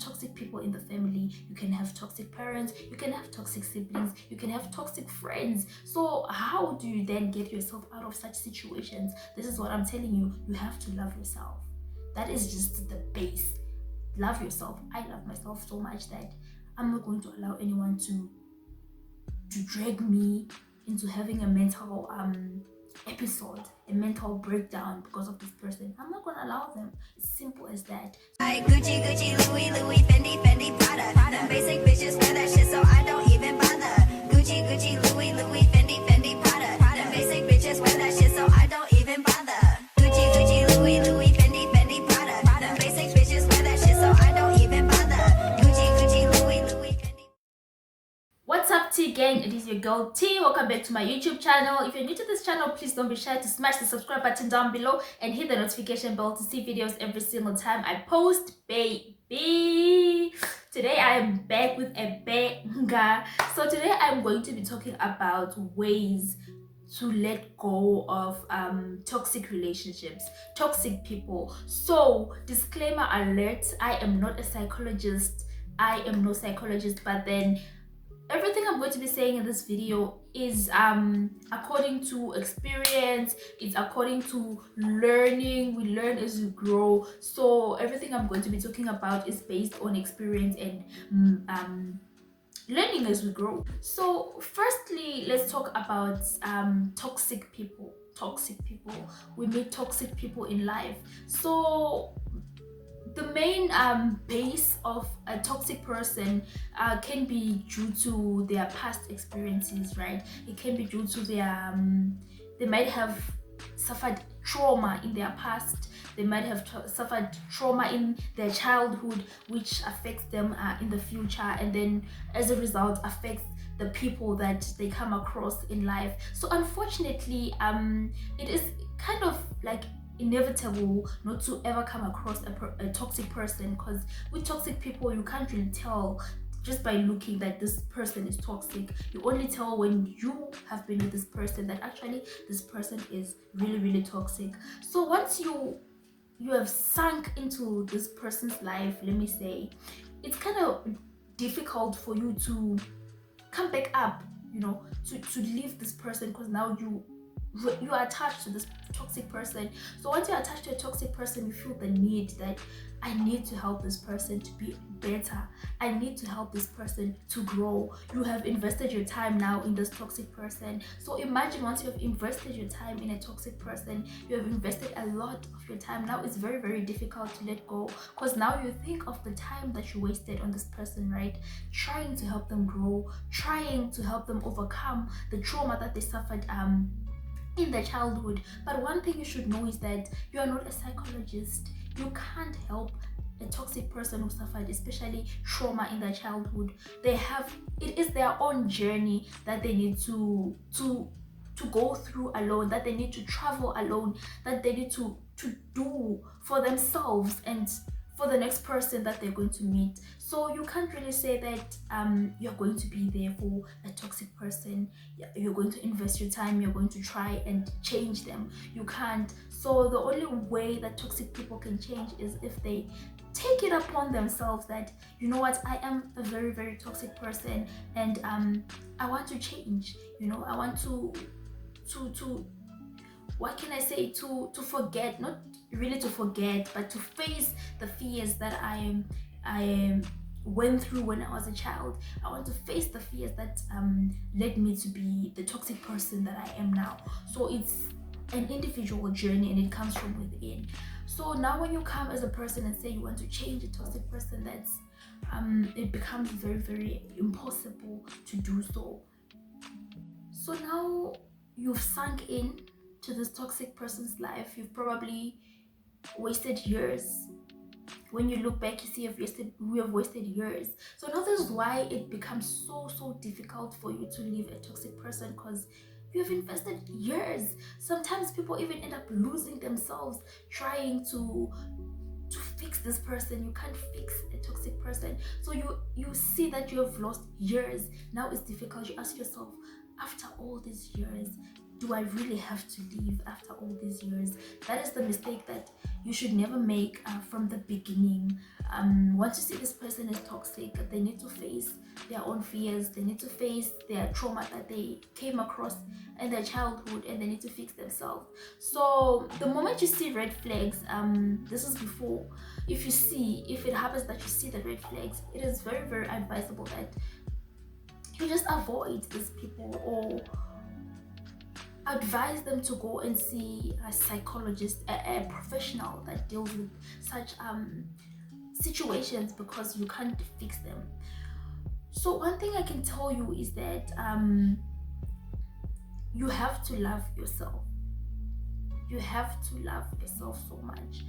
toxic people in the family, you can have toxic parents, you can have toxic siblings, you can have toxic friends. So how do you then get yourself out of such situations? This is what I'm telling you. You have to love yourself. That is just the base. Love yourself. I love myself so much that I'm not going to allow anyone to drag me into having a mental episode, a mental breakdown because of this person. I'm not gonna allow them. It's simple as that. Gucci, Gucci, Louis, Louis, Fendi, Fendi, Prada. Them basic bitches wear that shit, so I don't even bother. Gucci, Gucci, Louis, Louis, Fendi, Fendi, Prada. Them basic bitches wear that shit, so I don't even bother. Gucci, Gucci, Louis, Louis, Fendi, Fendi, Prada. Them basic bitches wear that shit, so I don't even bother. Gucci, Gucci, Louis, Louis, Fendi. What's up, T gang? It is your girl T. Welcome back to my YouTube channel. If you're new to this channel, please don't be shy to smash the subscribe button down below and hit the notification bell to see videos every single time I post, baby. Today I am back with a banger. So today I'm going to be talking about ways to let go of toxic relationships, toxic people. So disclaimer alert, I am not a psychologist. I am no psychologist, but then everything I'm going to be saying in this video is according to experience. It's according to learning. We learn as we grow. So everything I'm going to be talking about is based on experience and learning as we grow. So firstly, let's talk about toxic people. We meet toxic people in life. So the main base of a toxic person can be due to their past experiences, right? It can be due to their they might have suffered trauma in their past. They might have suffered trauma in their childhood, which affects them in the future, and then as a result affects the people that they come across in life. So unfortunately, it is kind of like inevitable not to ever come across a toxic person, because with toxic people you can't really tell just by looking that this person is toxic. You only tell when you have been with this person that actually this person is really toxic. So once you have sunk into this person's life, let me say, it's kind of difficult for you to come back up, to leave this person, because now you are attached to this toxic person. So once you're attached to a toxic person, you feel the need that I need to help this person to be better. I need to help this person to grow. You have invested your time now in this toxic person. So imagine once you have invested your time in a toxic person, you have invested a lot of your time. Now it's very difficult to let go, because now you think of the time that you wasted on this person, right? Trying to help them grow, trying to help them overcome the trauma that they suffered in their childhood. But one thing you should know is that you are not a psychologist. You can't help a toxic person who suffered especially trauma in their childhood. It is their own journey that they need to go through alone, that they need to travel alone, that they need to do for themselves and for the next person that they're going to meet. So you can't really say that you're going to be there for a toxic person. You're going to invest your time, you're going to try and change them. You can't. So the only way that toxic people can change is if they take it upon themselves that, you know what, I am a very toxic person, and I want to change. I want to what can I say, to forget, not really to forget, but to face the fears that I went through when I was a child. I want to face the fears that led me to be the toxic person that I am now. So it's an individual journey and it comes from within. So now when you come as a person and say you want to change a toxic person, that's it becomes very impossible to do so. So now you've sunk in to this toxic person's life. You've probably wasted years. When you look back, you see we have wasted years. So now this is why it becomes so difficult for you to leave a toxic person, because you have invested years. Sometimes people even end up losing themselves trying to fix this person. You can't fix a toxic person. So you see that you have lost years. Now it's difficult. You ask yourself, after all these years, do I really have to leave after all these years? That is the mistake that you should never make from the beginning. Once you see this person is toxic, they need to face their own fears, they need to face their trauma that they came across in their childhood, and they need to fix themselves. So the moment you see red flags, this is before, if it happens that you see the red flags, it is very, very advisable that you just avoid these people, or advise them to go and see a psychologist, a professional that deals with such situations, because you can't fix them. So one thing I can tell you is that you have to love yourself. You have to love yourself so much.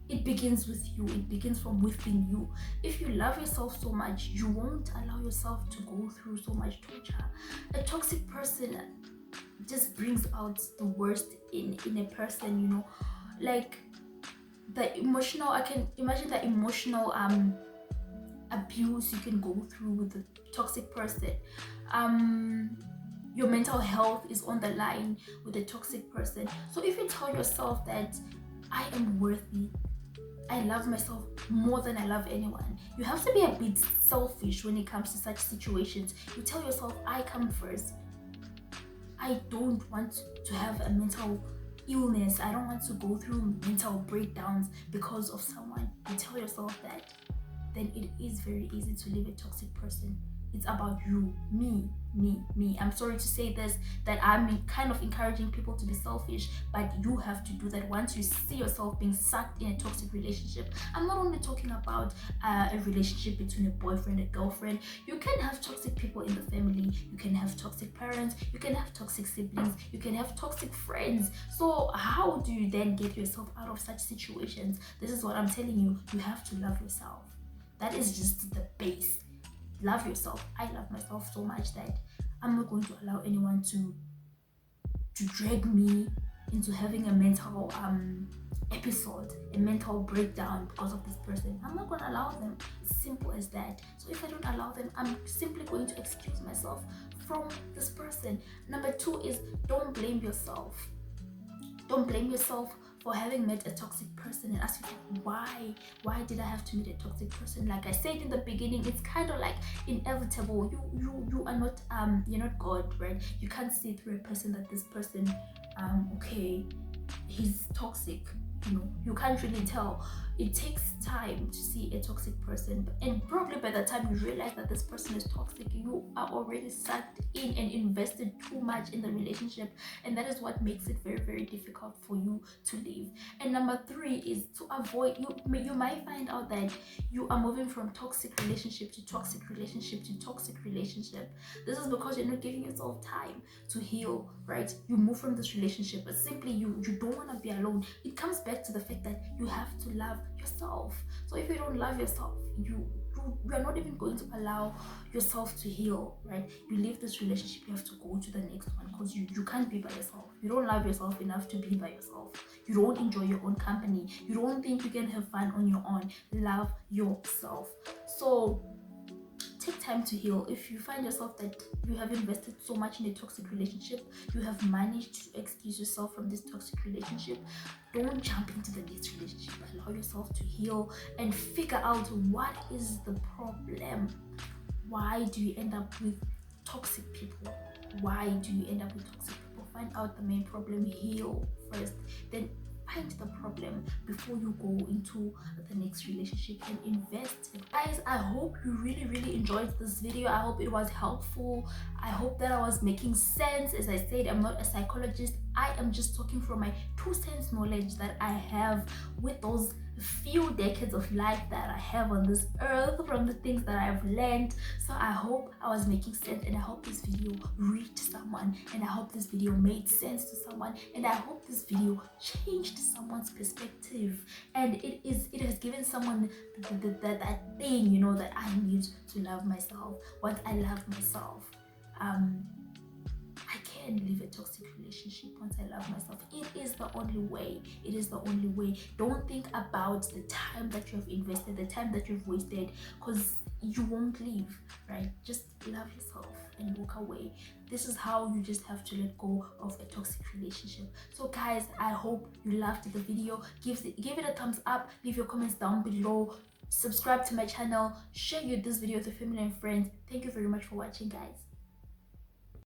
It begins with you. It begins from within you. If you love yourself so much, you won't allow yourself to go through so much torture. A toxic person just brings out the worst in a person, you know, like the emotional, I can imagine the emotional abuse you can go through with a toxic person. Your mental health is on the line with a toxic person. So if you tell yourself that I am worthy, I love myself more than I love anyone, you have to be a bit selfish when it comes to such situations. You tell yourself, I come first. I don't want to have a mental illness. I don't want to go through mental breakdowns because of someone. You tell yourself that, then it is very easy to leave a toxic person. It's about you, me. I'm sorry to say this, that I'm kind of encouraging people to be selfish, but you have to do that once you see yourself being sucked in a toxic relationship. I'm not only talking about a relationship between a boyfriend and girlfriend. You can have toxic people in the family, you can have toxic parents, you can have toxic siblings, you can have toxic friends. So how do you then get yourself out of such situations? This is what I'm telling you. You have to love yourself. That is just the base. Love yourself. I love myself so much that I'm not going to allow anyone to drag me into having a mental episode, a mental breakdown because of this person. I'm not going to allow them. It's simple as that. So if I don't allow them, I'm simply going to excuse myself from this person. Number 2 is, don't blame yourself. Don't blame yourself for having met a toxic person and ask yourself, why did I have to meet a toxic person? Like I said in the beginning, it's kind of like inevitable. You are not you're not God, right? You can't see through a person that this person okay, he's toxic. You know, you can't really tell. It takes time to see a toxic person, and probably by the time you realize that this person is toxic, you are already sucked in and invested too much in the relationship, and that is what makes it very, very difficult for you to leave. And number 3 is to avoid, you might find out that you are moving from toxic relationship to toxic relationship to toxic relationship. This is because you're not giving yourself time to heal, right? You move from this relationship, but simply you don't want to be alone. It comes back to the fact that you have to love yourself. So if you don't love yourself, you are not even going to allow yourself to heal, right? You leave this relationship, you have to go to the next one, because you can't be by yourself. You don't love yourself enough to be by yourself. You don't enjoy your own company. You don't think you can have fun on your own. Love yourself. So take time to heal. If you find yourself that you have invested so much in a toxic relationship, you have managed to excuse yourself from this toxic relationship, don't jump into the next relationship. Allow yourself to heal and figure out what is the problem. Why do you end up with toxic people? Why do you end up with toxic people? Find out the main problem, heal first, then find the problem before you go into the next relationship and invest. Guys, I hope you really, really enjoyed this video. I hope it was helpful. I hope that I was making sense. As I said, I'm not a psychologist. I am just talking from my 2 cents knowledge that I have with those few decades of life that I have on this earth, from the things that I've learned. So I hope I was making sense, and I hope this video reached someone, and I hope this video made sense to someone, and I hope this video changed someone's perspective, and it has given someone that thing, you know, that I need to love myself. Once I love myself, I can leave a toxic relationship once I love myself. It is the only way. It is the only way. Don't think about the time that you have invested, the time that you've wasted, because you won't leave, right? Just love yourself and walk away. This is how you just have to let go of a toxic relationship. So guys, I hope you loved the video. Give it a thumbs up, leave your comments down below, subscribe to my channel, share this video with your family and friends. Thank you very much for watching, guys.